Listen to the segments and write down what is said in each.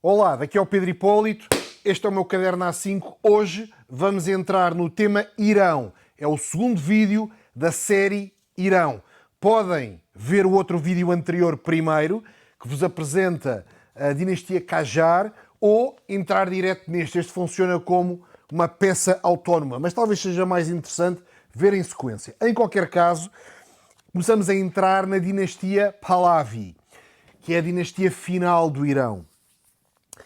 Olá, daqui é o Pedro Hipólito, este é o meu caderno A5. Hoje vamos entrar no tema Irão. É o segundo vídeo da série Irão. Podem ver o outro vídeo anterior primeiro, que vos apresenta a dinastia Qajar, ou entrar direto neste. Este funciona como uma peça autónoma, mas talvez seja mais interessante ver em sequência. Em qualquer caso, começamos a entrar na dinastia Pahlavi, que é a dinastia final do Irão.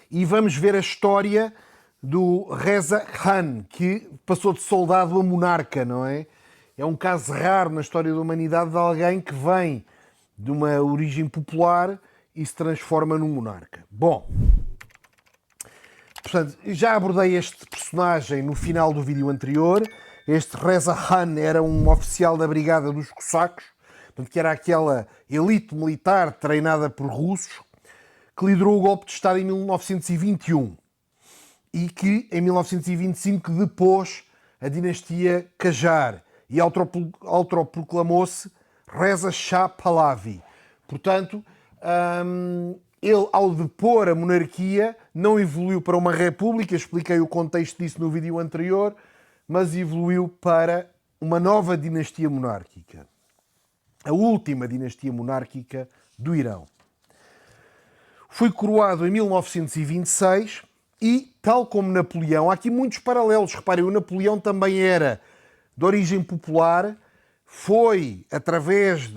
E vamos ver a história do Reza Khan, que passou de soldado a monarca, não é? É um caso raro na história da humanidade de alguém que vem de uma origem popular e se transforma num monarca. Bom, portanto, já abordei este personagem no final do vídeo anterior. Este Reza Khan era um oficial da brigada dos cossacos, portanto, que era aquela elite militar treinada por russos, que liderou o golpe de Estado em 1921 e que, em 1925, depôs a dinastia Qajar e autoproclamou-se Reza Shah Pahlavi. Portanto, ele, ao depor a monarquia, não evoluiu para uma república, expliquei o contexto disso no vídeo anterior, mas evoluiu para uma nova dinastia monárquica. A última dinastia monárquica do Irão. Foi coroado em 1926 e, tal como Napoleão, há aqui muitos paralelos. Reparem, o Napoleão também era de origem popular, foi através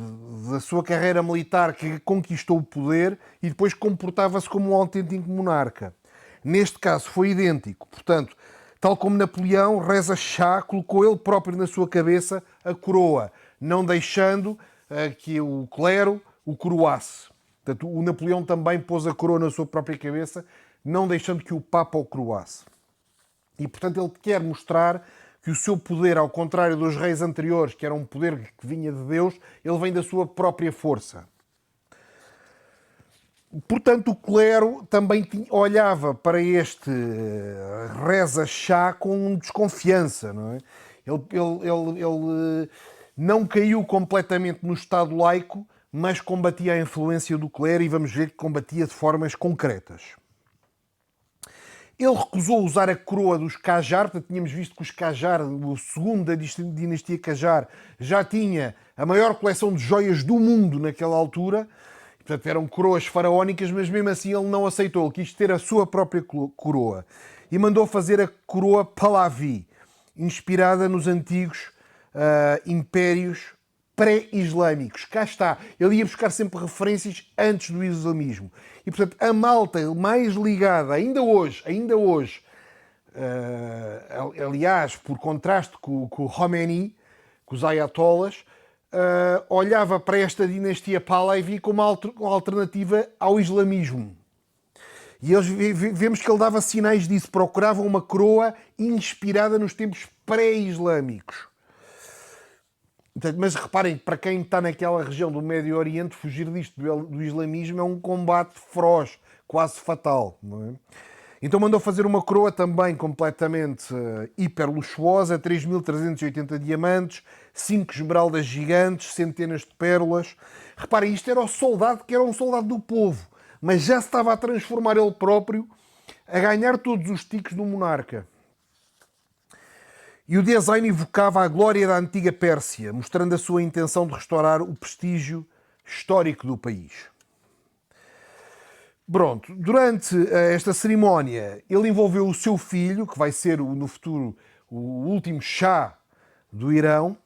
da sua carreira militar que conquistou o poder e depois comportava-se como um autêntico monarca. Neste caso foi idêntico. Portanto, tal como Napoleão, Reza Shah colocou ele próprio na sua cabeça a coroa, não deixando que o clero o coroasse. Portanto, o Napoleão também pôs a coroa na sua própria cabeça, não deixando que o Papa o coroasse. E, portanto, ele quer mostrar que o seu poder, ao contrário dos reis anteriores, que era um poder que vinha de Deus, ele vem da sua própria força. Portanto, o clero também olhava para este Reza Shah com desconfiança, não é? Ele não caiu completamente no Estado laico, mas combatia a influência do clero e vamos ver que combatia de formas concretas. Ele recusou usar a coroa dos Qajar, portanto tínhamos visto que os Qajar, o segundo da dinastia Qajar, já tinha a maior coleção de joias do mundo naquela altura, portanto eram coroas faraónicas, mas mesmo assim ele não aceitou, ele quis ter a sua própria coroa e mandou fazer a coroa Pahlavi, inspirada nos antigos impérios pré-islâmicos. Cá está. Ele ia buscar sempre referências antes do islamismo. E, portanto, a malta mais ligada, ainda hoje, aliás, por contraste com o Khomeini, com os ayatollahs, olhava para esta dinastia Pahlavi como uma alternativa ao islamismo. E eles vemos que ele dava sinais disso. Procurava uma coroa inspirada nos tempos pré-islâmicos. Mas reparem, para quem está naquela região do Médio Oriente, fugir disto do islamismo é um combate feroz, quase fatal. Não é? Então mandou fazer uma coroa também completamente hiper luxuosa, 3.380 diamantes, 5 esmeraldas gigantes, centenas de pérolas. Reparem, isto era o soldado que era um soldado do povo, mas já se estava a transformar ele próprio, a ganhar todos os tiques do monarca. E o design evocava a glória da antiga Pérsia, mostrando a sua intenção de restaurar o prestígio histórico do país. Pronto, durante esta cerimónia, ele envolveu o seu filho, que vai ser no futuro o último Shah do Irão.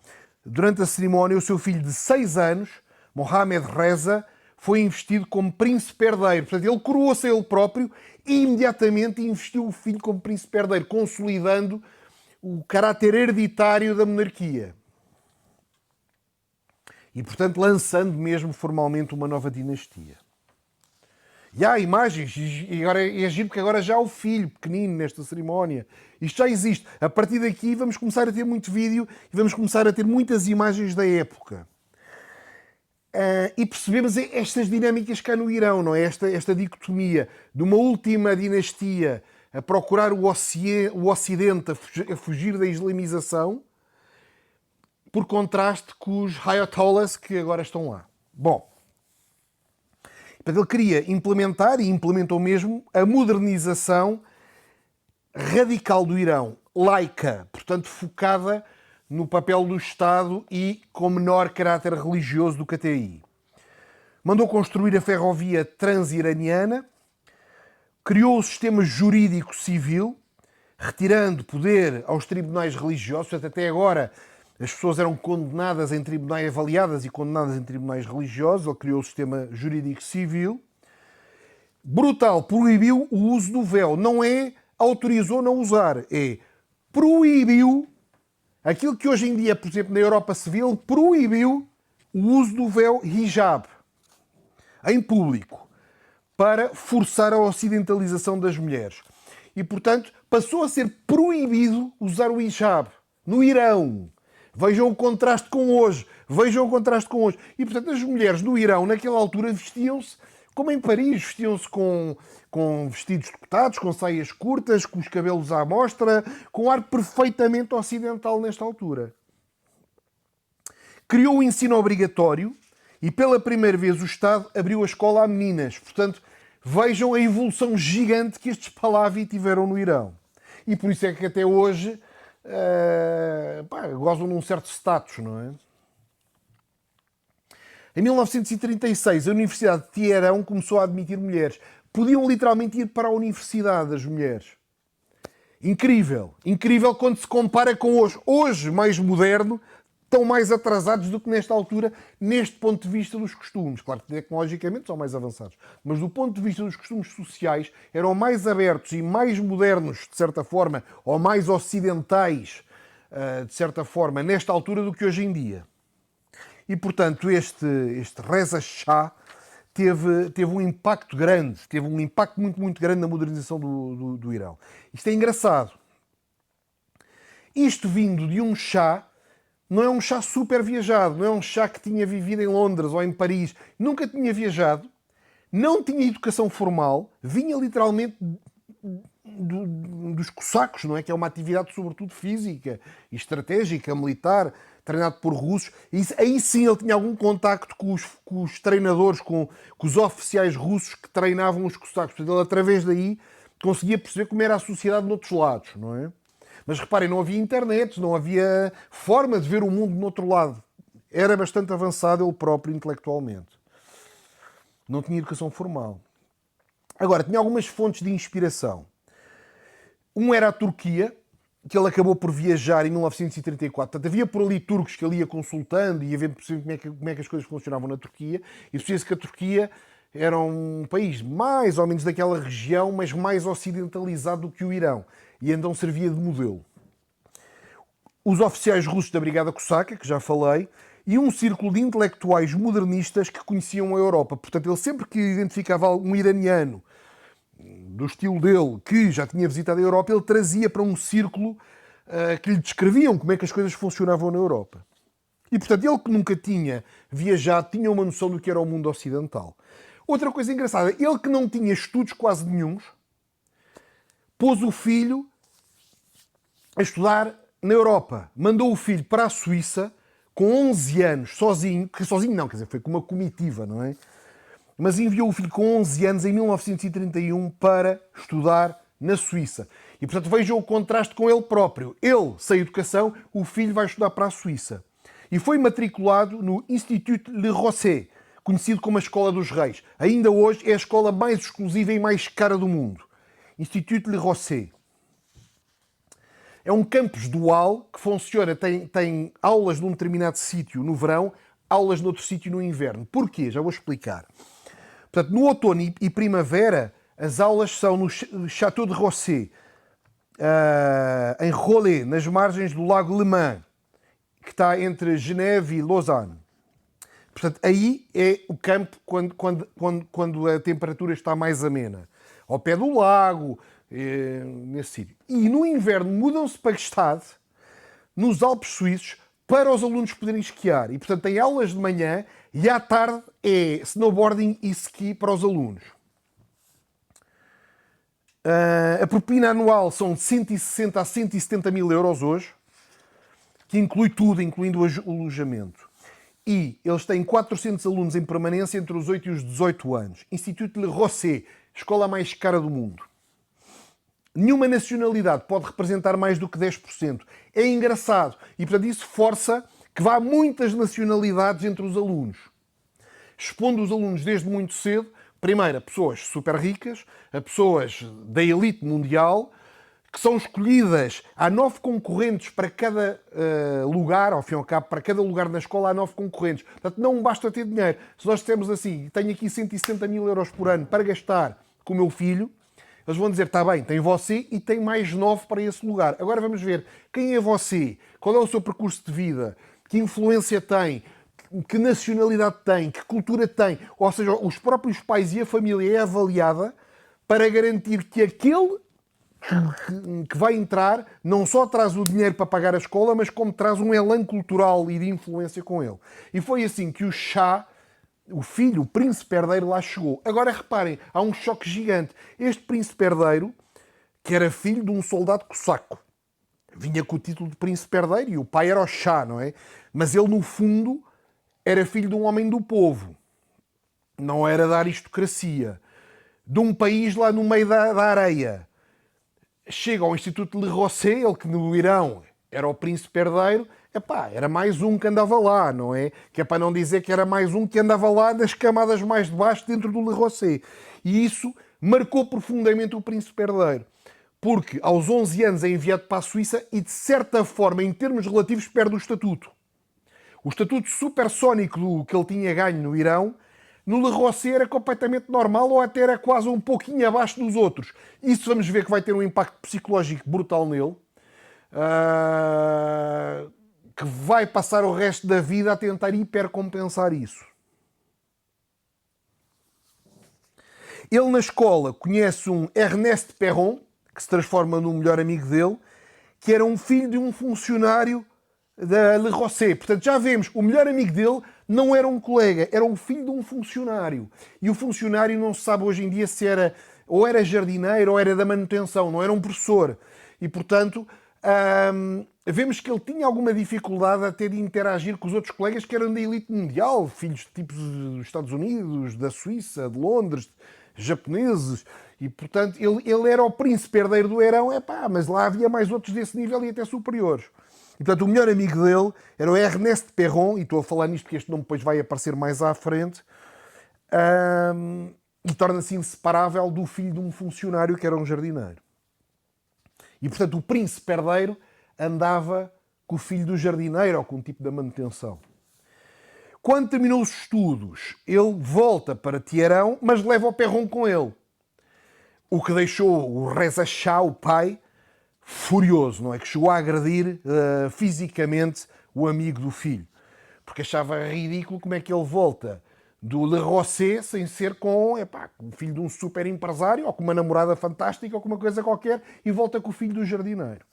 Durante a cerimónia, o seu filho de 6 anos, Mohammad Reza, foi investido como príncipe herdeiro. Portanto, ele coroou-se a ele próprio e imediatamente investiu o filho como príncipe herdeiro, consolidando o caráter hereditário da monarquia. E, portanto, lançando mesmo formalmente uma nova dinastia. E há imagens, e agora é giro porque agora já há o filho pequenino nesta cerimónia. Isto já existe. A partir daqui vamos começar a ter muito vídeo e vamos começar a ter muitas imagens da época. E percebemos estas dinâmicas cá no Irão, não é? Esta dicotomia de uma última dinastia a procurar o Ocidente, a fugir da islamização, por contraste com os ayatollahs que agora estão lá. Bom, Portanto, ele queria implementar, e implementou mesmo, a modernização radical do Irão, laica, portanto focada no papel do Estado e com menor caráter religioso do que até aí. Mandou construir a ferrovia transiraniana, criou o sistema jurídico civil, retirando poder aos tribunais religiosos. Portanto, até agora as pessoas eram condenadas em tribunais, avaliadas e condenadas em tribunais religiosos. Ele criou o sistema jurídico civil. Brutal, proibiu o uso do véu. Não é autorizou não usar, é proibiu aquilo que hoje em dia, por exemplo, na Europa se vê, ele proibiu o uso do véu hijab em público para forçar a ocidentalização das mulheres. E, portanto, passou a ser proibido usar o hijab no Irão. Vejam o contraste com hoje. Vejam o contraste com hoje. E, portanto, as mulheres no Irão, naquela altura, vestiam-se como em Paris, vestiam-se com vestidos decotados, com saias curtas, com os cabelos à mostra, com ar perfeitamente ocidental nesta altura. Criou o ensino obrigatório e pela primeira vez o Estado abriu a escola a meninas. Portanto, vejam a evolução gigante que estes Pahlavi tiveram no Irão. E por isso é que até hoje gozam de um certo status, não é? Em 1936, a Universidade de Teherão começou a admitir mulheres. Podiam literalmente ir para a universidade as mulheres. Incrível. Incrível quando se compara com hoje. Hoje, mais moderno, estão mais atrasados do que nesta altura, neste ponto de vista dos costumes. Claro que tecnologicamente são mais avançados. Mas do ponto de vista dos costumes sociais, eram mais abertos e mais modernos, de certa forma, ou mais ocidentais, de certa forma, nesta altura do que hoje em dia. E, portanto, este Reza Shah teve um impacto grande, teve um impacto muito, muito grande na modernização do Irão. Isto é engraçado. Isto vindo de um Shah, não é um Shah super viajado, não é um Shah que tinha vivido em Londres ou em Paris, nunca tinha viajado, não tinha educação formal, vinha literalmente dos cossacos, não é? Que é uma atividade sobretudo física e estratégica, militar, treinado por russos. E aí sim ele tinha algum contacto com os treinadores, com os oficiais russos que treinavam os cossacos. Portanto, ele através daí conseguia perceber como era a sociedade noutros lados, não é? Mas reparem, não havia internet, não havia forma de ver o mundo no outro lado. Era bastante avançado ele próprio intelectualmente. Não tinha educação formal. Agora, tinha algumas fontes de inspiração. Um era a Turquia, que ele acabou por viajar em 1934. Portanto, havia por ali turcos que ele ia consultando e ia ver como é que as coisas funcionavam na Turquia. E percebia-se que a Turquia era um país mais ou menos daquela região, mas mais ocidentalizado do que o Irão. E então servia de modelo. Os oficiais russos da Brigada Cosaca, que já falei, e um círculo de intelectuais modernistas que conheciam a Europa. Portanto, ele sempre que identificava um iraniano do estilo dele, que já tinha visitado a Europa, ele trazia para um círculo que lhe descreviam como é que as coisas funcionavam na Europa. E, portanto, ele que nunca tinha viajado, tinha uma noção do que era o mundo ocidental. Outra coisa engraçada, ele que não tinha estudos quase nenhuns, pôs o filho a estudar na Europa. Mandou o filho para a Suíça com 11 anos, sozinho, que sozinho não, quer dizer, foi com uma comitiva, não é? Mas enviou o filho com 11 anos, em 1931, para estudar na Suíça. E, portanto, vejam o contraste com ele próprio. Ele, sem educação, o filho vai estudar para a Suíça. E foi matriculado no Institut Le Rosset, conhecido como a Escola dos Reis. Ainda hoje é a escola mais exclusiva e mais cara do mundo. Institut Le Rosset. É um campus dual que funciona, tem aulas num determinado sítio no verão, aulas noutro sítio no inverno. Porquê? Já vou explicar. Portanto, no outono e primavera, as aulas são no Château de Rosset, em Rollet, nas margens do Lago Le Mans, que está entre Geneve e Lausanne. Portanto, aí é o campo quando a temperatura está mais amena. Ao pé do lago, nesse sítio. E no inverno mudam-se para Gstad, nos Alpes Suíços, para os alunos poderem esquiar. E, portanto, tem aulas de manhã e à tarde é snowboarding e ski para os alunos. A propina anual são de 160 a 170 mil euros hoje, que inclui tudo, incluindo o alojamento. e eles têm 400 alunos em permanência entre os 8 e os 18 anos. Instituto Le Rosset, escola mais cara do mundo. Nenhuma nacionalidade pode representar mais do que 10%. É engraçado. E, portanto, isso força que vá muitas nacionalidades entre os alunos. Expondo os alunos desde muito cedo, primeiro, a pessoas super ricas, a pessoas da elite mundial, que são escolhidas. Há 9 concorrentes para cada lugar, ao fim e ao cabo, para cada lugar na escola há 9 concorrentes. Portanto, não basta ter dinheiro. Se nós dissermos assim, tenho aqui 170 mil euros por ano para gastar com o meu filho, eles vão dizer, está bem, tem você e tem mais 9 para esse lugar. Agora vamos ver quem é você, qual é o seu percurso de vida, que influência tem, que nacionalidade tem, que cultura tem. Ou seja, os próprios pais e a família é avaliada para garantir que aquele que vai entrar não só traz o dinheiro para pagar a escola, mas como traz um elan cultural e de influência com ele. E foi assim que o Shah, o filho, o príncipe herdeiro, lá chegou. Agora reparem, há um choque gigante. Este príncipe herdeiro, que era filho de um soldado cosaco, vinha com o título de príncipe herdeiro e o pai era o Shah, não é? Mas ele, no fundo, era filho de um homem do povo. Não era da aristocracia. De um país lá no meio da areia. Chega ao Instituto Le Rosset, ele que no Irão era o príncipe herdeiro, epá, era mais um que andava lá, não é? Que é para não dizer que era mais um que andava lá nas camadas mais de baixo dentro do Le Rosset. E isso marcou profundamente o príncipe herdeiro. Porque aos 11 anos é enviado para a Suíça e, de certa forma, em termos relativos, perde o estatuto. O estatuto supersónico que ele tinha ganho no Irão, no Le Rosset era completamente normal ou até era quase um pouquinho abaixo dos outros. Isso vamos ver que vai ter um impacto psicológico brutal nele, que vai passar o resto da vida a tentar hipercompensar isso. Ele na escola conhece um Ernest Perron, que se transforma no melhor amigo dele, que era um filho de um funcionário da Le Rosset. Portanto, já vemos, o melhor amigo dele não era um colega, era um filho de um funcionário. E o funcionário não se sabe hoje em dia se era ou era jardineiro ou era da manutenção, não era um professor. E, portanto, vemos que ele tinha alguma dificuldade até de interagir com os outros colegas que eram da elite mundial, filhos de tipos dos Estados Unidos, da Suíça, de Londres, japoneses. E, portanto, ele era o príncipe herdeiro do Irão, mas lá havia mais outros desse nível e até superiores. E, portanto, o melhor amigo dele era o Ernest Perron, e estou a falar nisto porque este nome depois vai aparecer mais à frente, e torna-se inseparável do filho de um funcionário que era um jardineiro. E, portanto, o príncipe herdeiro andava com o filho do jardineiro ou com o tipo da manutenção. Quando terminou os estudos, ele volta para Teherão, mas leva o Perron com ele. O que deixou o Reza Shah, o pai, furioso, não é? Que chegou a agredir fisicamente o amigo do filho. Porque achava ridículo como é que ele volta do Le Rosset sem ser com o filho de um super empresário, ou com uma namorada fantástica, ou com uma coisa qualquer, e volta com o filho do jardineiro.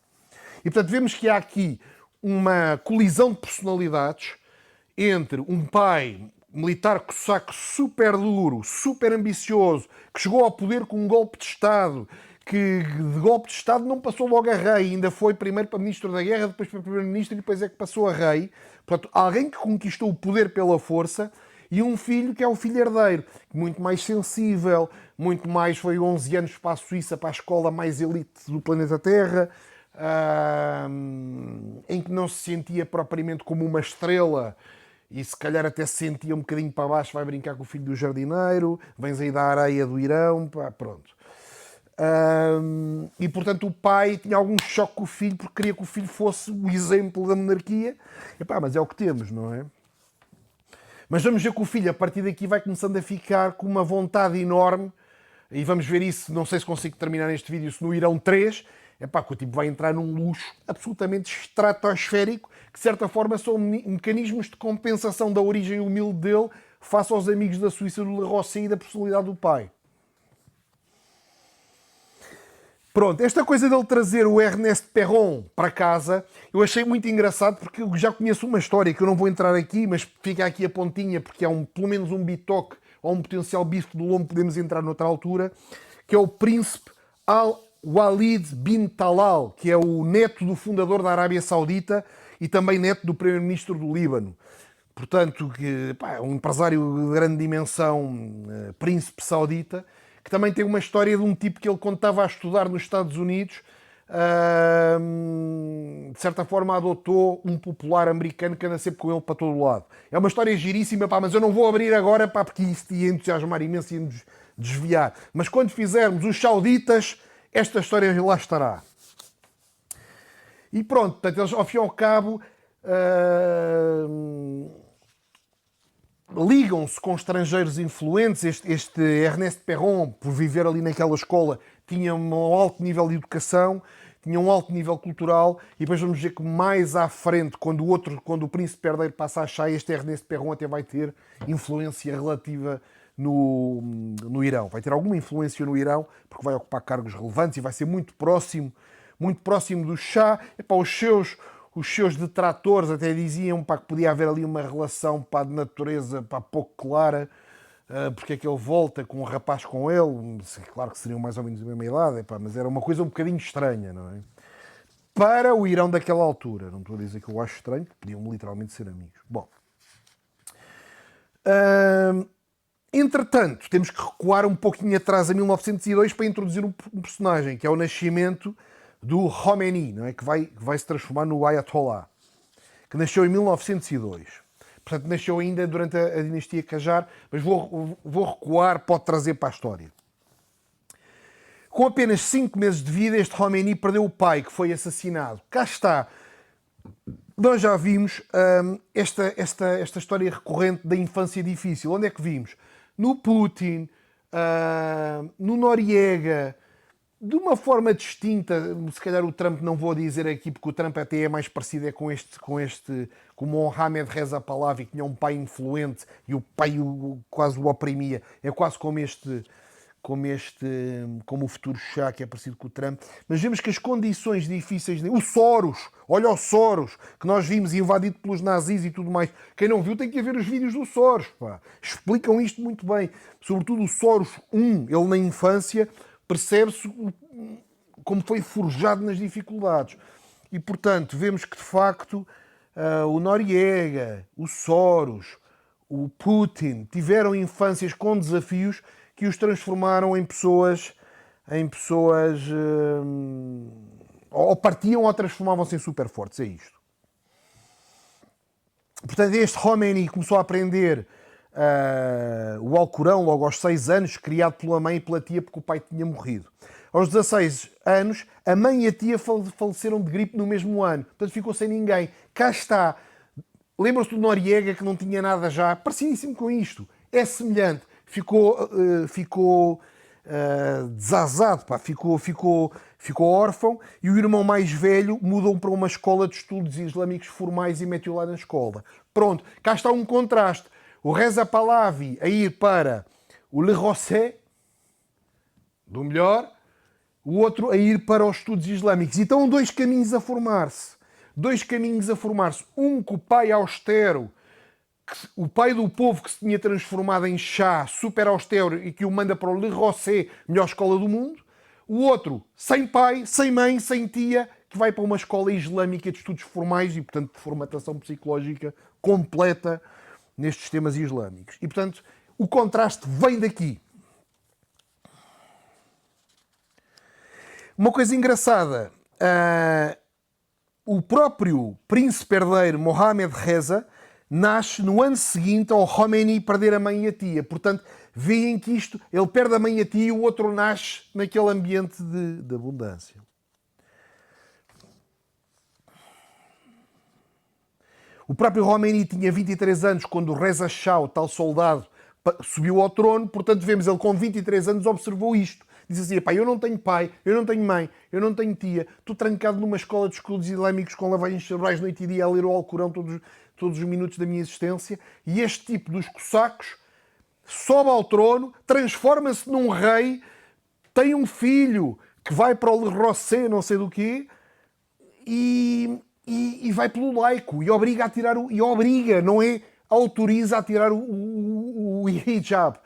E, portanto, vemos que há aqui uma colisão de personalidades entre um pai militar cosaco super duro, super ambicioso, que chegou ao poder com um golpe de Estado, que de golpe de Estado não passou logo a rei, ainda foi primeiro para ministro da guerra, depois para primeiro-ministro e depois é que passou a rei. Portanto, alguém que conquistou o poder pela força e um filho que é o filho herdeiro, muito mais sensível, muito mais, foi 11 anos para a Suíça, para a escola mais elite do planeta Terra, em que não se sentia propriamente como uma estrela e se calhar até se sentia um bocadinho para baixo, vai brincar com o filho do jardineiro, vens aí da areia do Irão, pronto. E portanto o pai tinha algum choque com o filho porque queria que o filho fosse o exemplo da monarquia. Mas é o que temos, não é? Mas vamos ver que o filho a partir daqui vai começando a ficar com uma vontade enorme, e vamos ver isso, não sei se consigo terminar neste vídeo, se no Irão 3, que o tipo vai entrar num luxo absolutamente estratosférico, que de certa forma são mecanismos de compensação da origem humilde dele face aos amigos da Suíça do Le Rosset e da personalidade do pai. Pronto, esta coisa dele trazer o Ernest Perron para casa, eu achei muito engraçado porque eu já conheço uma história que eu não vou entrar aqui, mas fica aqui a pontinha porque há pelo menos um bitoque ou um potencial bife do lombo, podemos entrar noutra altura, que é o príncipe Al-Walid bin Talal, que é o neto do fundador da Arábia Saudita e também neto do primeiro-ministro do Líbano. portanto, um empresário de grande dimensão, príncipe saudita, que também tem uma história de um tipo que ele, quando estava a estudar nos Estados Unidos, de certa forma adotou um popular americano que anda sempre com ele para todo o lado. É uma história giríssima, pá, mas eu não vou abrir agora, pá, porque isso ia entusiasmar imenso e ia nos desviar. Mas quando fizermos os sauditas, esta história lá estará. E pronto, portanto, eles ao fim e ao cabo ligam-se com estrangeiros influentes. Este Ernest Perron, por viver ali naquela escola, tinha um alto nível de educação, tinha um alto nível cultural, e depois vamos ver que mais à frente, quando o príncipe herdeiro passa a achar, este Ernest Perron até vai ter influência relativa no Irão. Vai ter alguma influência no Irão, porque vai ocupar cargos relevantes e vai ser muito próximo do Shah. Epá, os seus detratores até diziam, pá, que podia haver ali uma relação, pá, de natureza, pá, pouco clara, porque é que ele volta com um rapaz com ele. Claro que seriam mais ou menos da mesma idade, epá, mas era uma coisa um bocadinho estranha, não é? Para o Irão daquela altura. Não estou a dizer que eu acho estranho, porque podiam literalmente ser amigos. Bom. Entretanto, temos que recuar um pouquinho atrás, a 1902, para introduzir um personagem, que é o nascimento do Khomeini, não é? que vai se transformar no Ayatollah, que nasceu em 1902. Portanto, nasceu ainda durante a dinastia Qajar, mas vou recuar, pode trazer para a história. Com apenas 5 meses de vida, este Khomeini perdeu o pai, que foi assassinado. Cá está. Nós já vimos esta história recorrente da infância difícil. Onde é que vimos? No Putin, no Noriega, de uma forma distinta. Se calhar o Trump não vou dizer aqui, porque o Trump até é mais parecido com o Mohamed Reza Pahlavi, que tinha um pai influente e o pai quase o oprimia. É quase como o futuro Shah, que é parecido com o Trump. Mas vemos que as condições difíceis... O Soros, olha o Soros, que nós vimos invadido pelos nazis e tudo mais. Quem não viu tem que ver os vídeos do Soros, pá. Explicam isto muito bem. Sobretudo o Soros 1, ele na infância, percebe-se como foi forjado nas dificuldades. E, portanto, vemos que, de facto, o Noriega, o Soros, o Putin, tiveram infâncias com desafios que os transformaram em pessoas ou partiam ou transformavam-se em super fortes. É isto. Portanto, este Khomeini começou a aprender o Alcorão logo aos 6 anos, criado pela mãe e pela tia, porque o pai tinha morrido. Aos 16 anos, a mãe e a tia faleceram de gripe no mesmo ano. Portanto, ficou sem ninguém. Cá está. Lembram-se do Noriega, que não tinha nada já? Parecidíssimo com isto. É semelhante. Ficou desazado, pá. Ficou órfão, e o irmão mais velho mudou para uma escola de estudos islâmicos formais e meteu lá na escola. Pronto, cá está um contraste. O Reza Pahlavi a ir para o Le Rosset, do melhor, o outro a ir para os estudos islâmicos. E estão dois caminhos a formar-se. Um com o pai austero, o pai do povo que se tinha transformado em Shah, super austero, e que o manda para o Le Rosset, melhor escola do mundo. O outro, sem pai, sem mãe, sem tia, que vai para uma escola islâmica de estudos formais e, portanto, de formatação psicológica completa nestes sistemas islâmicos. E, portanto, o contraste vem daqui. Uma coisa engraçada, o próprio príncipe herdeiro Mohamed Reza nasce no ano seguinte ao Khomeini perder a mãe e a tia. Portanto, veem que ele perde a mãe e a tia e o outro nasce naquele ambiente de abundância. O próprio Khomeini tinha 23 anos quando o Reza Shah, o tal soldado, subiu ao trono. Portanto, vemos ele com 23 anos observou isto. Diz assim: pá, eu não tenho pai, eu não tenho mãe, eu não tenho tia, estou trancado numa escola de estudos islâmicos com lavagens cerebrais noite e dia a ler o Alcorão todos os minutos da minha existência, e este tipo dos cossacos sobe ao trono, transforma-se num rei, tem um filho que vai para o Le Rosset, não sei do quê, e vai pelo laico, e obriga a tirar não é autoriza a tirar o hijab,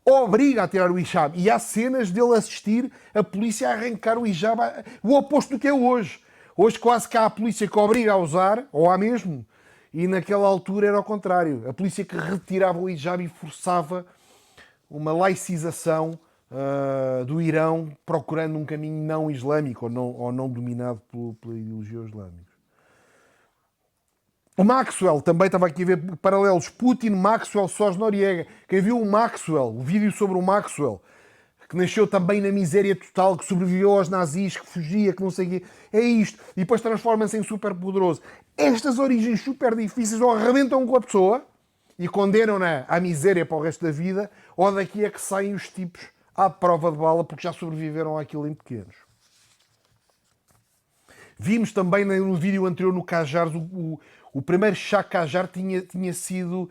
obriga a tirar o hijab. E há cenas dele assistir a polícia a arrancar o hijab, o oposto do que é hoje. Hoje quase que há a polícia que obriga a usar, ou há mesmo, E naquela altura era ao contrário. A polícia que retirava o hijab e forçava uma laicização do Irão, procurando um caminho não islâmico ou não dominado pela ideologia islâmica. O Maxwell, também estava aqui a ver paralelos. Putin, Maxwell, Sós Noriega. Quem viu o Maxwell, o vídeo sobre o Maxwell, que nasceu também na miséria total, que sobreviveu aos nazis, que fugia, que não sei o quê. É isto. E depois transforma-se em super poderoso. Estas origens super difíceis ou arrebentam com a pessoa e condenam-na à miséria para o resto da vida, ou daqui é que saem os tipos à prova de bala porque já sobreviveram àquilo em pequenos. Vimos também no vídeo anterior no Qajar, o primeiro Shah Qajar tinha sido...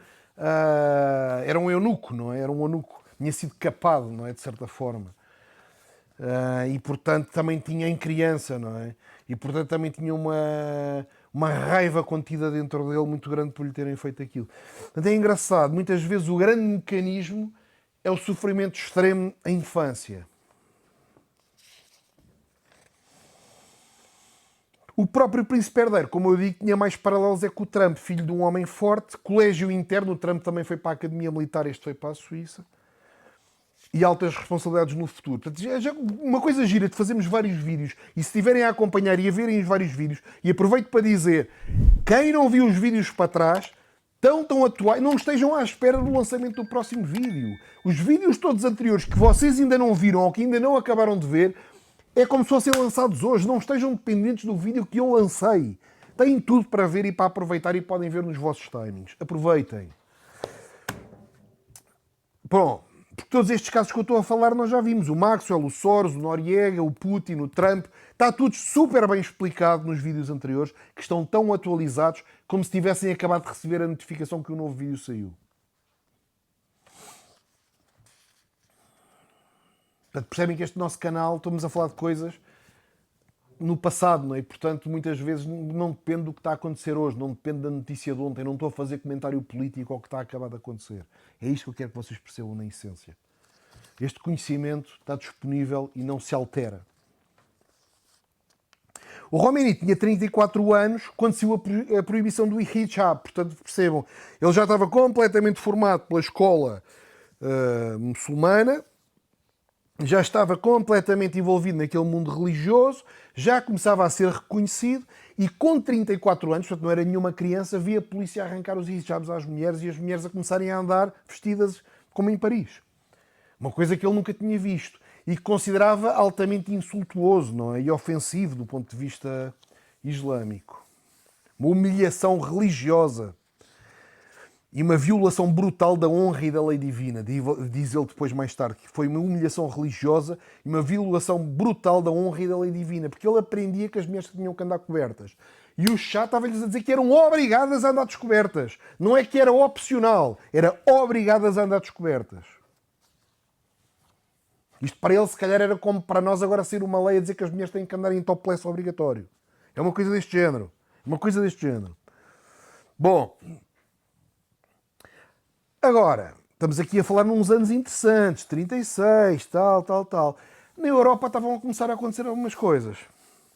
era um eunuco, não é? Era um eunuco. Tinha sido capado, não é? De certa forma. E, portanto, também tinha em criança, não é? E, portanto, também tinha uma raiva contida dentro dele muito grande por lhe terem feito aquilo. Portanto, é engraçado. Muitas vezes o grande mecanismo é o sofrimento extremo em infância. O próprio príncipe herdeiro, como eu digo, tinha mais paralelos é com o Trump, filho de um homem forte, colégio interno, o Trump também foi para a Academia Militar, este foi para a Suíça, e altas responsabilidades no futuro. Portanto, já uma coisa gira de fazermos vários vídeos, e se estiverem a acompanhar e a verem os vários vídeos, e aproveito para dizer, quem não viu os vídeos para trás, tão atuais, não estejam à espera do lançamento do próximo vídeo. Os vídeos todos anteriores que vocês ainda não viram ou que ainda não acabaram de ver, é como se fossem lançados hoje. Não estejam dependentes do vídeo que eu lancei. Têm tudo para ver e para aproveitar e podem ver nos vossos timings. Aproveitem. Bom, porque todos estes casos que eu estou a falar nós já vimos. O Maxwell, o Soros, o Noriega, o Putin, o Trump. Está tudo super bem explicado nos vídeos anteriores, que estão tão atualizados como se tivessem acabado de receber a notificação que o novo vídeo saiu. Portanto, percebem que este nosso canal, estamos a falar de coisas no passado, não é? E, portanto, muitas vezes não depende do que está a acontecer hoje, não depende da notícia de ontem, não estou a fazer comentário político ao que está a acabar de acontecer. É isto que eu quero que vocês percebam na essência. Este conhecimento está disponível e não se altera. O Khomeini tinha 34 anos quando saiu a proibição do hijab, portanto, percebam, ele já estava completamente formado pela escola muçulmana, já estava completamente envolvido naquele mundo religioso, já começava a ser reconhecido e com 34 anos, portanto não era nenhuma criança, via a polícia arrancar os hijabs às mulheres e as mulheres a começarem a andar vestidas como em Paris. Uma coisa que ele nunca tinha visto e que considerava altamente insultuoso, não é? E ofensivo do ponto de vista islâmico. Uma humilhação religiosa. E uma violação brutal da honra e da lei divina, diz ele depois mais tarde, que foi uma humilhação religiosa e uma violação brutal da honra e da lei divina, porque ele aprendia que as mulheres tinham que andar cobertas. E o Shah estava-lhes a dizer que eram obrigadas a andar descobertas. Não é que era opcional, era obrigadas a andar descobertas. Isto para ele, se calhar, era como para nós agora ser uma lei a dizer que as mulheres têm que andar em topless obrigatório. É uma coisa deste género. Uma coisa deste género. Bom... Agora, estamos aqui a falar nos anos interessantes, 36, tal. Na Europa estavam a começar a acontecer algumas coisas.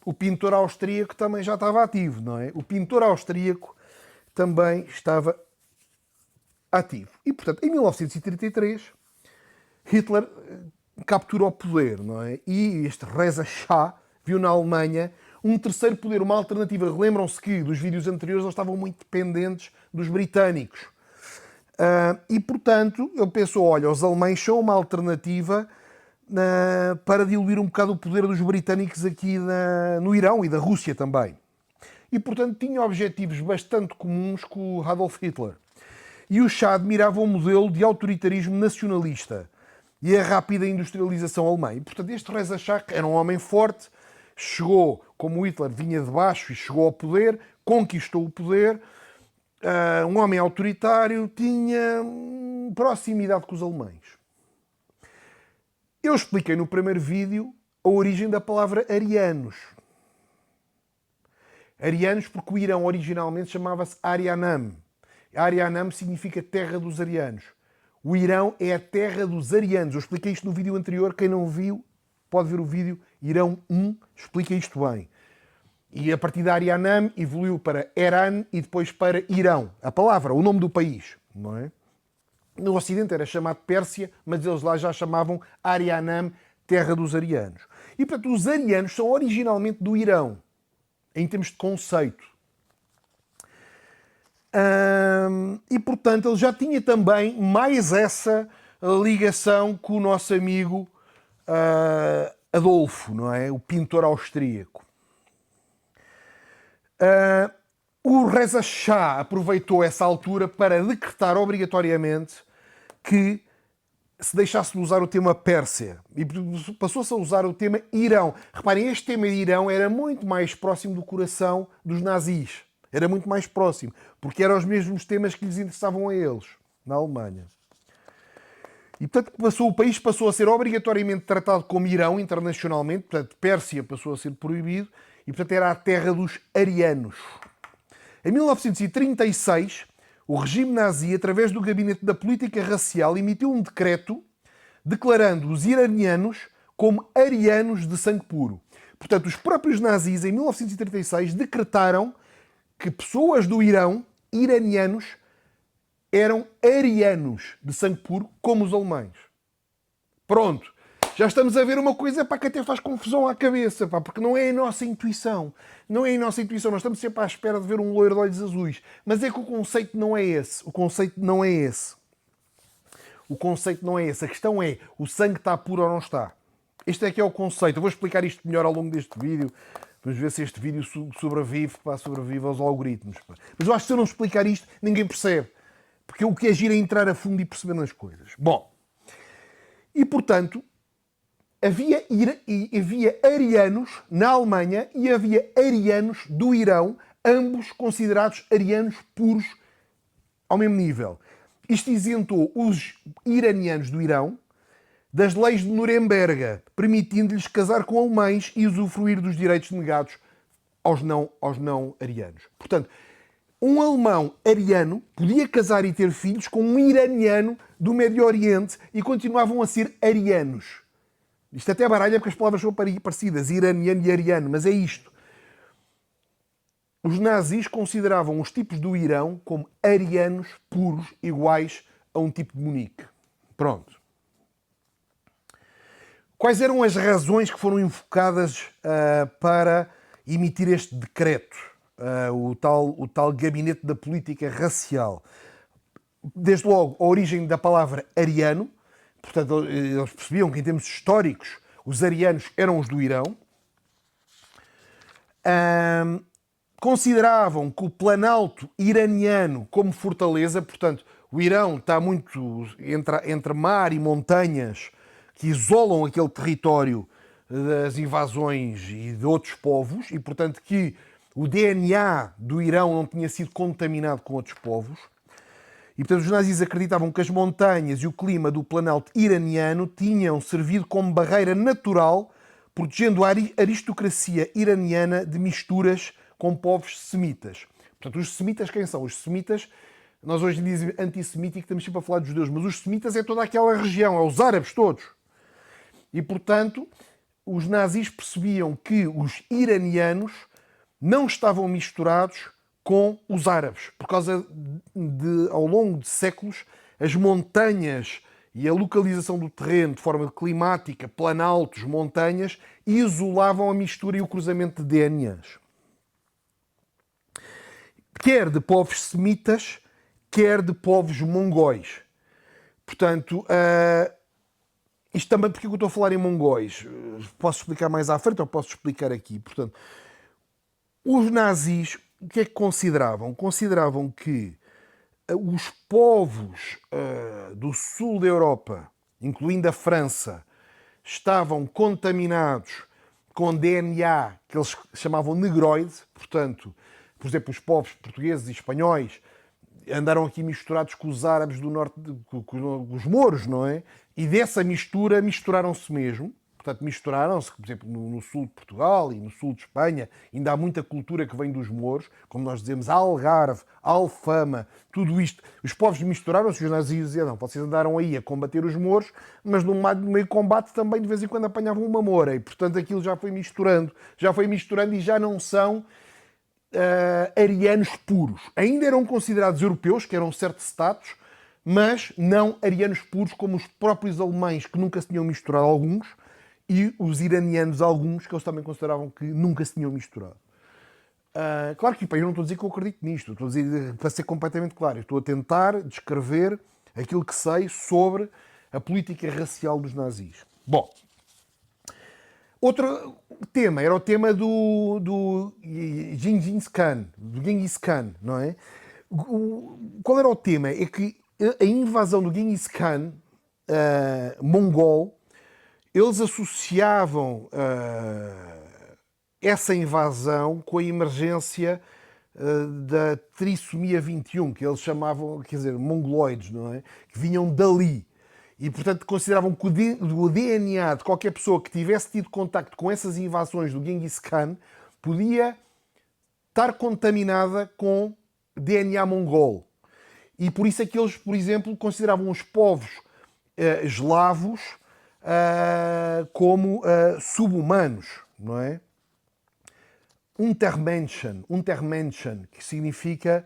O pintor austríaco também já estava ativo, não é? O pintor austríaco também estava ativo. E, portanto, em 1933, Hitler captura o poder, não é? E este Reza Shah viu na Alemanha um terceiro poder, uma alternativa. Lembram-se que, dos vídeos anteriores, eles estavam muito dependentes dos britânicos. E, portanto, ele pensou, olha, os alemães são uma alternativa para diluir um bocado o poder dos britânicos aqui no Irão e da Rússia também. E, portanto, tinha objetivos bastante comuns com o Adolf Hitler. E o Shah admirava o modelo de autoritarismo nacionalista e a rápida industrialização alemã. E, portanto, este Reza Shah era um homem forte, chegou, como Hitler vinha de baixo e chegou ao poder, conquistou o poder... um homem autoritário, tinha proximidade com os alemães. Eu expliquei no primeiro vídeo a origem da palavra arianos. Arianos porque o Irão originalmente chamava-se Arianam. Arianam significa terra dos arianos. O Irão é a terra dos arianos. Eu expliquei isto no vídeo anterior. Quem não viu pode ver o vídeo Irão 1. Explica isto bem. E a partir da Arianam evoluiu para Eran e depois para Irão. A palavra, o nome do país, não é? No Ocidente era chamado Pérsia, mas eles lá já chamavam Arianam, terra dos arianos. E, portanto, os arianos são originalmente do Irão, em termos de conceito. E, portanto, ele já tinha também mais essa ligação com o nosso amigo Adolfo, não é? O pintor austríaco. O Reza Shah aproveitou essa altura para decretar obrigatoriamente que se deixasse de usar o tema Pérsia e passou-se a usar o tema Irão. Reparem, este tema de Irão era muito mais próximo do coração dos nazis. Era muito mais próximo, porque eram os mesmos temas que lhes interessavam a eles, na Alemanha. E, portanto, o país passou a ser obrigatoriamente tratado como Irão internacionalmente, portanto, Pérsia passou a ser proibido, e, portanto, era a terra dos arianos. Em 1936, o regime nazi, através do Gabinete da Política Racial, emitiu um decreto declarando os iranianos como arianos de sangue puro. Portanto, os próprios nazis, em 1936, decretaram que pessoas do Irão, iranianos, eram arianos de sangue puro, como os alemães. Pronto. Já estamos a ver uma coisa que até faz confusão à cabeça, porque não é a nossa intuição. Não é a nossa intuição. Nós estamos sempre à espera de ver um loiro de olhos azuis. Mas é que o conceito não é esse. O conceito não é esse. O conceito não é esse. A questão é, o sangue está puro ou não está? Este é que é o conceito. Eu vou explicar isto melhor ao longo deste vídeo. Vamos ver se este vídeo sobrevive aos algoritmos. Mas eu acho que se eu não explicar isto, ninguém percebe. Porque o que é giro é entrar a fundo e perceber nas coisas. Bom, e portanto, havia arianos na Alemanha e havia arianos do Irão, ambos considerados arianos puros ao mesmo nível. Isto isentou os iranianos do Irão das leis de Nuremberg, permitindo-lhes casar com alemães e usufruir dos direitos negados aos não arianos. Portanto, um alemão ariano podia casar e ter filhos com um iraniano do Médio Oriente e continuavam a ser arianos. Isto até baralha porque as palavras são parecidas, iraniano e ariano, mas é isto. Os nazis consideravam os tipos do Irão como arianos puros, iguais a um tipo de Munique. Pronto. Quais eram as razões que foram invocadas para emitir este decreto? O tal Gabinete da Política Racial. Desde logo, a origem da palavra ariano. Portanto, eles percebiam que, em termos históricos, os arianos eram os do Irão. Consideravam que o Planalto iraniano como fortaleza, portanto, o Irão está muito entre mar e montanhas que isolam aquele território das invasões e de outros povos, e, portanto, que o DNA do Irão não tinha sido contaminado com outros povos. E, portanto, os nazis acreditavam que as montanhas e o clima do Planalto iraniano tinham servido como barreira natural, protegendo a aristocracia iraniana de misturas com povos semitas. Portanto, os semitas quem são? Os semitas, nós hoje dizemos antissemítico, estamos sempre a falar dos judeus, mas os semitas é toda aquela região, é os árabes todos. E, portanto, os nazis percebiam que os iranianos não estavam misturados com os árabes, por causa de, ao longo de séculos, as montanhas e a localização do terreno de forma climática, planaltos, montanhas, isolavam a mistura e o cruzamento de DNAs. Quer de povos semitas, quer de povos mongóis. Portanto, isto também, porque eu estou a falar em mongóis? Posso explicar mais à frente ou posso explicar aqui? Portanto, os nazis, o que é que consideravam? Consideravam que os povos do sul da Europa, incluindo a França, estavam contaminados com DNA que eles chamavam negroide. Portanto, por exemplo, os povos portugueses e espanhóis andaram aqui misturados com os árabes do norte, com os mouros, não é? E dessa mistura misturaram-se mesmo. portanto misturaram-se, por exemplo, no sul de Portugal e no sul de Espanha, ainda há muita cultura que vem dos mouros, como nós dizemos, Algarve, Alfama, tudo isto. Os povos misturaram-se, os nazis diziam, não, vocês andaram aí a combater os mouros, mas no meio combate também de vez em quando apanhavam uma moura, e portanto aquilo já foi misturando e já não são arianos puros. Ainda eram considerados europeus, que eram certo status, mas não arianos puros como os próprios alemães, que nunca se tinham misturado alguns, e os iranianos alguns, que eles também consideravam que nunca se tinham misturado. Claro que eu não estou a dizer que eu acredito nisto, estou a dizer, para ser completamente claro, eu estou a tentar descrever aquilo que sei sobre a política racial dos nazis. Bom, outro tema era o tema do Gengis Khan, não é? Qual era o tema? É que a invasão do Gengis Khan mongol, eles associavam essa invasão com a emergência da trissomia 21, que eles chamavam, quer dizer, mongoloides, não é? Que vinham dali. E, portanto, consideravam que o DNA de qualquer pessoa que tivesse tido contacto com essas invasões do Gengis Khan podia estar contaminada com DNA mongol. E por isso é que eles, por exemplo, consideravam os povos eslavos como sub-humanos, não é? Untermenschen, que significa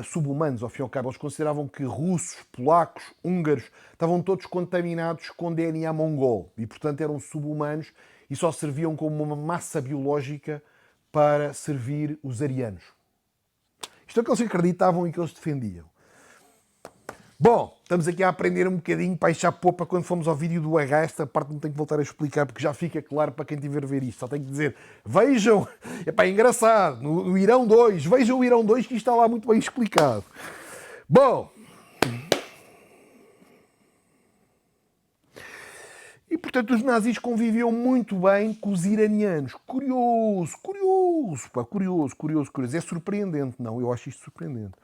sub-humanos, ao fim e ao cabo. Eles consideravam que russos, polacos, húngaros estavam todos contaminados com DNA mongol e, portanto, eram sub-humanos e só serviam como uma massa biológica para servir os arianos. Isto é o que eles acreditavam e que eles defendiam. Bom, estamos aqui a aprender um bocadinho para encher a popa quando fomos ao vídeo do H. Esta parte não tenho que voltar a explicar porque já fica claro para quem tiver a ver isto. Só tenho que dizer, vejam, é engraçado, no Irão 2, vejam o Irão 2 que isto está lá muito bem explicado. Bom, e portanto os nazis conviviam muito bem com os iranianos. Curioso. É surpreendente, não? Eu acho isto surpreendente.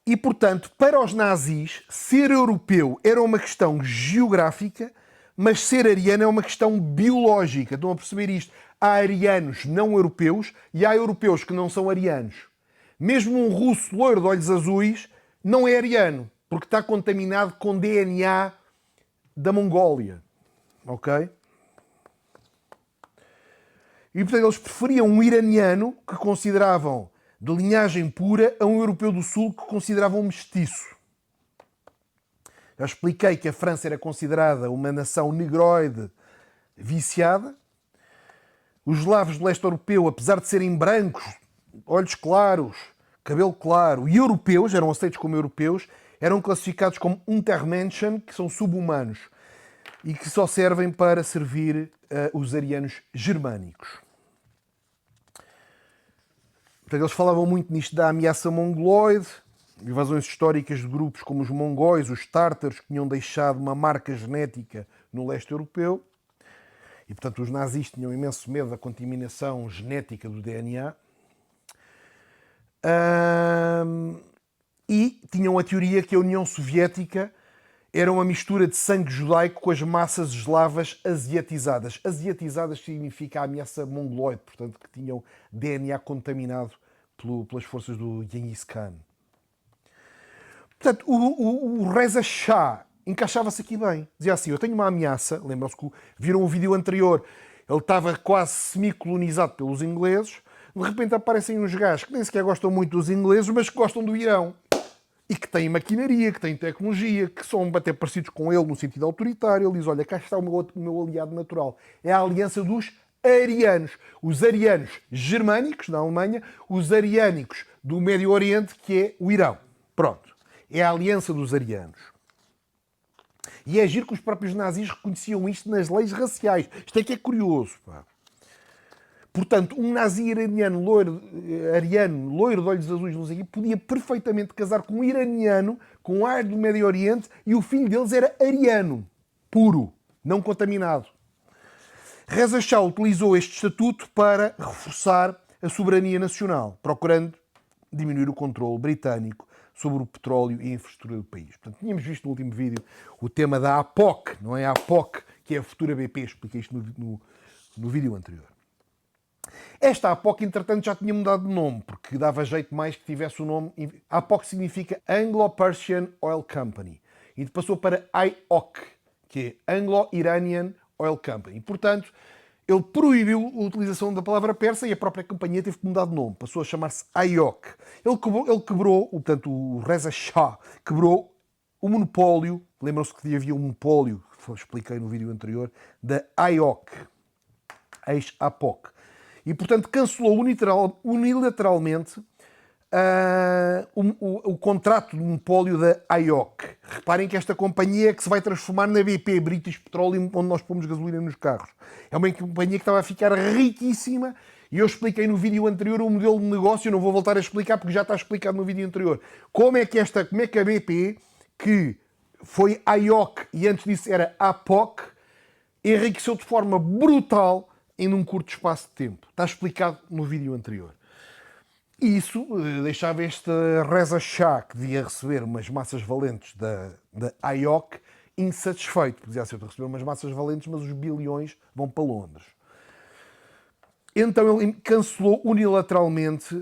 E, portanto, para os nazis, ser europeu era uma questão geográfica, mas ser ariano é uma questão biológica. Estão a perceber isto? Há arianos não europeus e há europeus que não são arianos. Mesmo um russo loiro de olhos azuis não é ariano, porque está contaminado com DNA da Mongólia. Ok? E, portanto, eles preferiam um iraniano que consideravam de linhagem pura a um europeu do sul que consideravam mestiço. Já expliquei que a França era considerada uma nação negroide viciada. Os eslavos do leste europeu, apesar de serem brancos, olhos claros, cabelo claro e europeus, eram aceitos como europeus, eram classificados como Untermenschen, que são sub-humanos e que só servem para servir os arianos germânicos. Portanto, eles falavam muito nisto da ameaça mongoloide, invasões históricas de grupos como os mongóis, os tártaros, que tinham deixado uma marca genética no leste europeu. E, portanto, os nazis tinham imenso medo da contaminação genética do DNA. E tinham a teoria que a União Soviética era uma mistura de sangue judaico com as massas eslavas asiatizadas. Asiatizadas significa a ameaça mongoloide, portanto, que tinham DNA contaminado pelas forças do Gengis Khan. Portanto, o Reza Shah encaixava-se aqui bem. Dizia assim, eu tenho uma ameaça, lembram-se que viram o vídeo anterior, ele estava quase semi-colonizado pelos ingleses, de repente aparecem uns gajos que nem sequer gostam muito dos ingleses, mas que gostam do Irão. E que têm maquinaria, que têm tecnologia, que são até parecidos com ele no sentido autoritário. Ele diz, olha, cá está o meu aliado natural. É a aliança dos arianos. Os arianos germânicos, da Alemanha, os ariânicos do Médio Oriente, que é o Irão. Pronto. É a aliança dos arianos. E é giro que os próprios nazis reconheciam isto nas leis raciais. Isto é que é curioso, pá. Portanto, um nazi iraniano loiro de olhos azuis, não sei o quê, podia perfeitamente casar com um iraniano com um ar do Médio Oriente e o filho deles era ariano, puro, não contaminado. Reza Shah utilizou este estatuto para reforçar a soberania nacional, procurando diminuir o controle britânico sobre o petróleo e a infraestrutura do país. Portanto, tínhamos visto no último vídeo o tema da APOC, não é? A APOC, que é a futura BP, expliquei isto no vídeo anterior. Esta APOC, entretanto, já tinha mudado de nome, porque dava jeito mais que tivesse o nome. A APOC significa Anglo-Persian Oil Company. E passou para IOC, que é Anglo-Iranian Oil Company. Portanto, ele proibiu a utilização da palavra persa e a própria companhia teve que mudar de nome. Passou a chamar-se IOC. Ele quebrou, portanto, o Reza Shah quebrou o monopólio. Lembram-se que havia um monopólio, que expliquei no vídeo anterior, da IOC, ex-APOC. E, portanto, cancelou unilateralmente o contrato de monopólio da IOC. Reparem que esta companhia é que se vai transformar na BP, British Petroleum, onde nós pomos gasolina nos carros. É uma companhia que estava a ficar riquíssima e eu expliquei no vídeo anterior o modelo de negócio, não vou voltar a explicar porque já está explicado no vídeo anterior. Como é que a BP, que foi IOC e antes disso era APOC, enriqueceu de forma brutal em um curto espaço de tempo. Está explicado no vídeo anterior. E isso deixava este Reza Shah, que devia receber umas massas valentes da IOC, insatisfeito. Podia ser de receber umas massas valentes, mas os bilhões vão para Londres. Então ele cancelou unilateralmente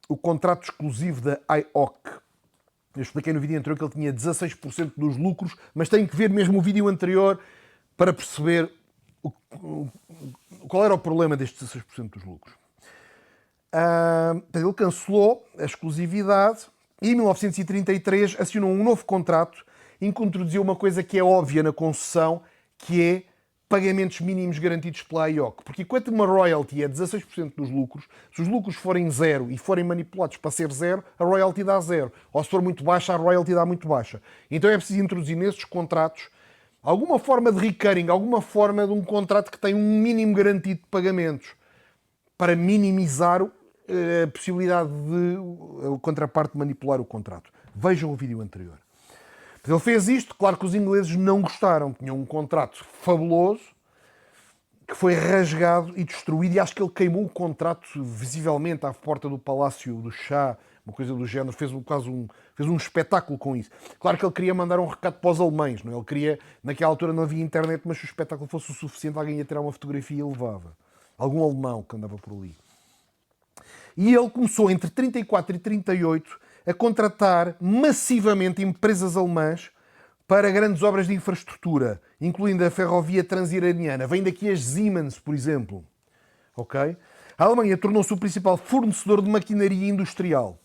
o contrato exclusivo da IOC. Eu expliquei no vídeo anterior que ele tinha 16% dos lucros, mas tem que ver mesmo o vídeo anterior para perceber qual era o problema destes 16% dos lucros. Ele cancelou a exclusividade e em 1933 assinou um novo contrato e introduziu uma coisa que é óbvia na concessão, que é pagamentos mínimos garantidos pela IOC. Porque enquanto uma royalty é 16% dos lucros, se os lucros forem zero e forem manipulados para ser zero, a royalty dá zero. Ou se for muito baixa, a royalty dá muito baixa. Então é preciso introduzir nesses contratos alguma forma de recurring, alguma forma de um contrato que tem um mínimo garantido de pagamentos para minimizar a possibilidade de a contraparte manipular o contrato. Vejam o vídeo anterior. Ele fez isto, claro que os ingleses não gostaram. Tinham um contrato fabuloso que foi rasgado e destruído e acho que ele queimou o contrato visivelmente à porta do Palácio do Shah, uma coisa do género, fez um espetáculo com isso. Claro que ele queria mandar um recado para os alemães, não é? Ele queria, naquela altura não havia internet, mas se o espetáculo fosse o suficiente, alguém ia tirar uma fotografia e levava. Algum alemão que andava por ali. E ele começou entre 34 e 38 a contratar massivamente empresas alemãs para grandes obras de infraestrutura, incluindo a ferrovia transiraniana. Vem daqui as Siemens, por exemplo. Okay? A Alemanha tornou-se o principal fornecedor de maquinaria industrial.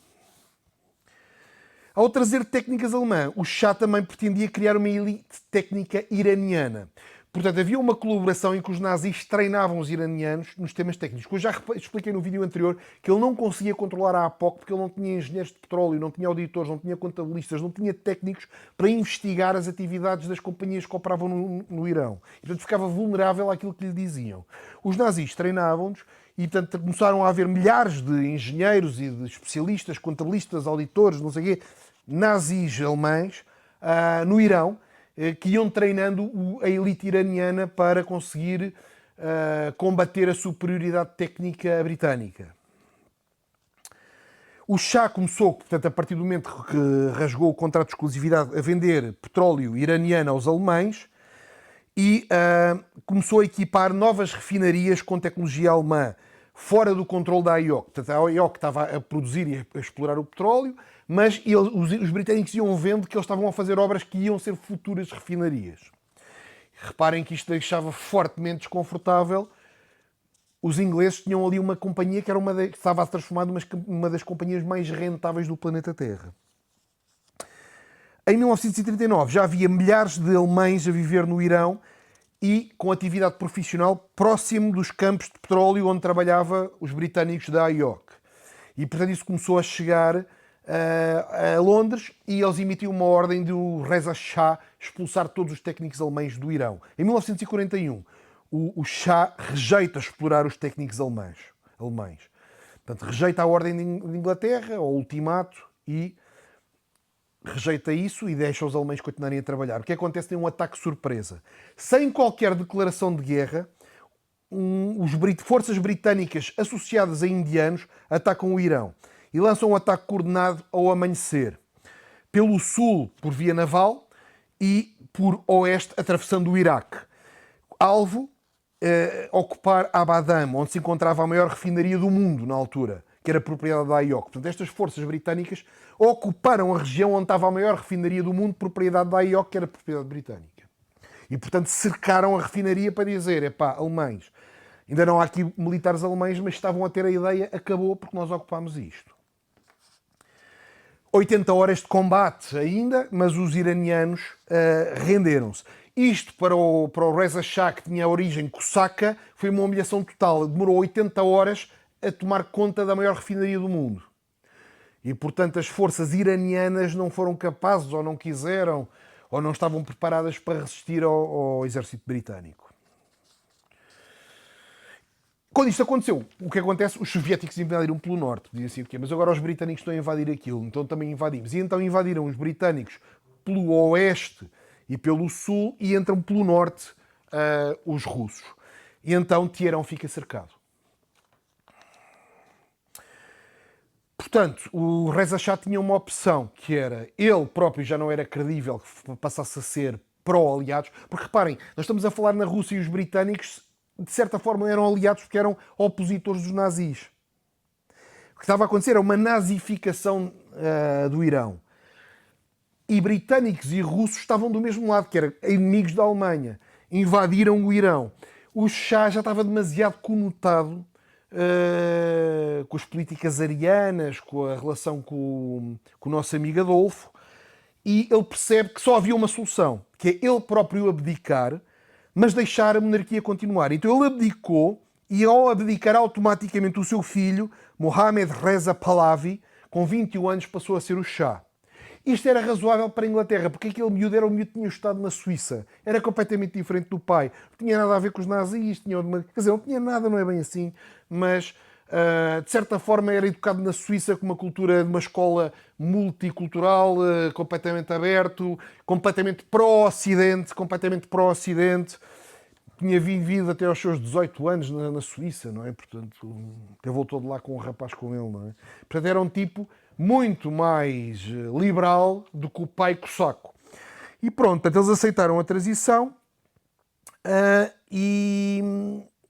Ao trazer técnicas alemãs, o Shah também pretendia criar uma elite técnica iraniana. Portanto, havia uma colaboração em que os nazis treinavam os iranianos nos temas técnicos. Eu já expliquei no vídeo anterior que ele não conseguia controlar a APOC porque ele não tinha engenheiros de petróleo, não tinha auditores, não tinha contabilistas, não tinha técnicos para investigar as atividades das companhias que operavam no Irão. E, portanto, ficava vulnerável àquilo que lhe diziam. Os nazis treinavam-nos e, portanto, começaram a haver milhares de engenheiros e de especialistas, contabilistas, auditores, não sei o quê, nazis alemães, no Irão, que iam treinando a elite iraniana para conseguir combater a superioridade técnica britânica. O Shah começou, portanto, a partir do momento que rasgou o contrato de exclusividade, a vender petróleo iraniano aos alemães e começou a equipar novas refinarias com tecnologia alemã fora do controle da IOC. Portanto, a IOC estava a produzir e a explorar o petróleo, mas os britânicos iam vendo que eles estavam a fazer obras que iam ser futuras refinarias. Reparem que isto deixava fortemente desconfortável. Os ingleses tinham ali uma companhia que estava a transformar numa das companhias mais rentáveis do planeta Terra. Em 1939 já havia milhares de alemães a viver no Irão e com atividade profissional próximo dos campos de petróleo onde trabalhavam os britânicos da IOC. E, portanto, isso começou a chegar a Londres e eles emitiam uma ordem do Reza Shah expulsar todos os técnicos alemães do Irão. Em 1941, o Shah rejeita explorar os técnicos alemães. Portanto, rejeita a ordem de Inglaterra, o ultimato, e rejeita isso e deixa os alemães continuarem a trabalhar. O que acontece? Tem um ataque surpresa. Sem qualquer declaração de guerra, forças britânicas associadas a indianos atacam o Irão. e lançam um ataque coordenado ao amanhecer. Pelo sul, por via naval, e por oeste, atravessando o Iraque. Alvo, ocupar Abadan, onde se encontrava a maior refinaria do mundo na altura, que era propriedade da AIOC. Portanto, estas forças britânicas ocuparam a região onde estava a maior refinaria do mundo, propriedade da AIOC, que era propriedade britânica. E, portanto, cercaram a refinaria para dizer, epá, alemães, ainda não há aqui militares alemães, mas estavam a ter a ideia, acabou porque nós ocupámos isto. 80 horas de combate ainda, mas os iranianos renderam-se. Isto para o Reza Shah, que tinha a origem cosaca, foi uma humilhação total. Demorou 80 horas a tomar conta da maior refinaria do mundo. E, portanto, as forças iranianas não foram capazes, ou não quiseram, ou não estavam preparadas para resistir ao exército britânico. Quando isto aconteceu, o que acontece? Os soviéticos invadiram pelo norte. Dizem assim, ok, mas agora os britânicos estão a invadir aquilo, então também invadimos. E então invadiram os britânicos pelo oeste e pelo sul, e entram pelo norte os russos. E então Teherão fica cercado. Portanto, o Reza Shah tinha uma opção, que era, ele próprio já não era credível que passasse a ser pró-aliados, porque reparem, nós estamos a falar na Rússia, e os britânicos, de certa forma, eram aliados porque eram opositores dos nazis. O que estava a acontecer era uma nazificação do Irão. E britânicos e russos estavam do mesmo lado, que eram inimigos da Alemanha. Invadiram o Irão. O Shah já estava demasiado conotado com as políticas arianas, com a relação com o nosso amigo Adolfo, e ele percebe que só havia uma solução, que é ele próprio abdicar, mas deixar a monarquia continuar. Então ele abdicou, e ao abdicar automaticamente o seu filho, Mohammed Reza Pahlavi, com 21 anos, passou a ser o Shah. Isto era razoável para a Inglaterra, porque aquele miúdo era o miúdo que tinha estado na Suíça. Era completamente diferente do pai. Não tinha nada a ver com os nazis, quer dizer, não tinha nada, não é bem assim, mas de certa forma era educado na Suíça com uma cultura de uma escola multicultural, completamente aberto, completamente pró-Ocidente, Tinha vivido até aos seus 18 anos na Suíça, não é? Portanto, até voltou de lá com um rapaz com ele, não é? Portanto, era um tipo muito mais liberal do que o pai cosaco. E pronto, portanto, eles aceitaram a transição e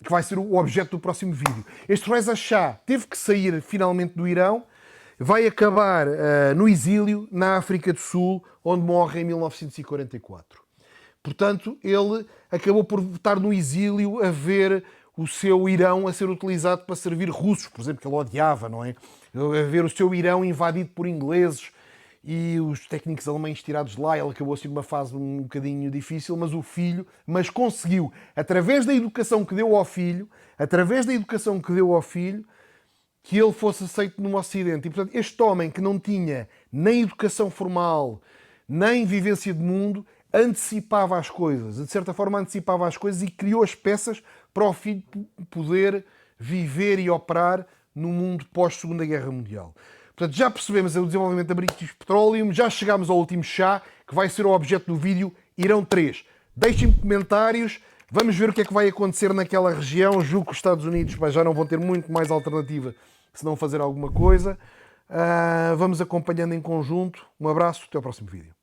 que vai ser o objeto do próximo vídeo. Este Reza Shah teve que sair finalmente do Irão, vai acabar no exílio, na África do Sul, onde morre em 1944. Portanto, ele acabou por estar no exílio a ver o seu Irão a ser utilizado para servir russos, por exemplo, que ele odiava, não é? A ver o seu Irão invadido por ingleses e os técnicos alemães tirados de lá. Ele acabou assim numa fase um bocadinho difícil, mas conseguiu, através da educação que deu ao filho, que ele fosse aceito no Ocidente. E, portanto, este homem que não tinha nem educação formal, nem vivência de mundo, antecipava as coisas, de certa forma antecipava as coisas e criou as peças para o filho poder viver e operar no mundo pós-Segunda Guerra Mundial. Portanto, já percebemos o desenvolvimento da British Petroleum, já chegámos ao último Shah, que vai ser o objeto do vídeo Irão 3. Deixem comentários, vamos ver o que é que vai acontecer naquela região. Julgo que os Estados Unidos já não vão ter muito mais alternativa se não fazer alguma coisa. Vamos acompanhando em conjunto. Um abraço, até ao próximo vídeo.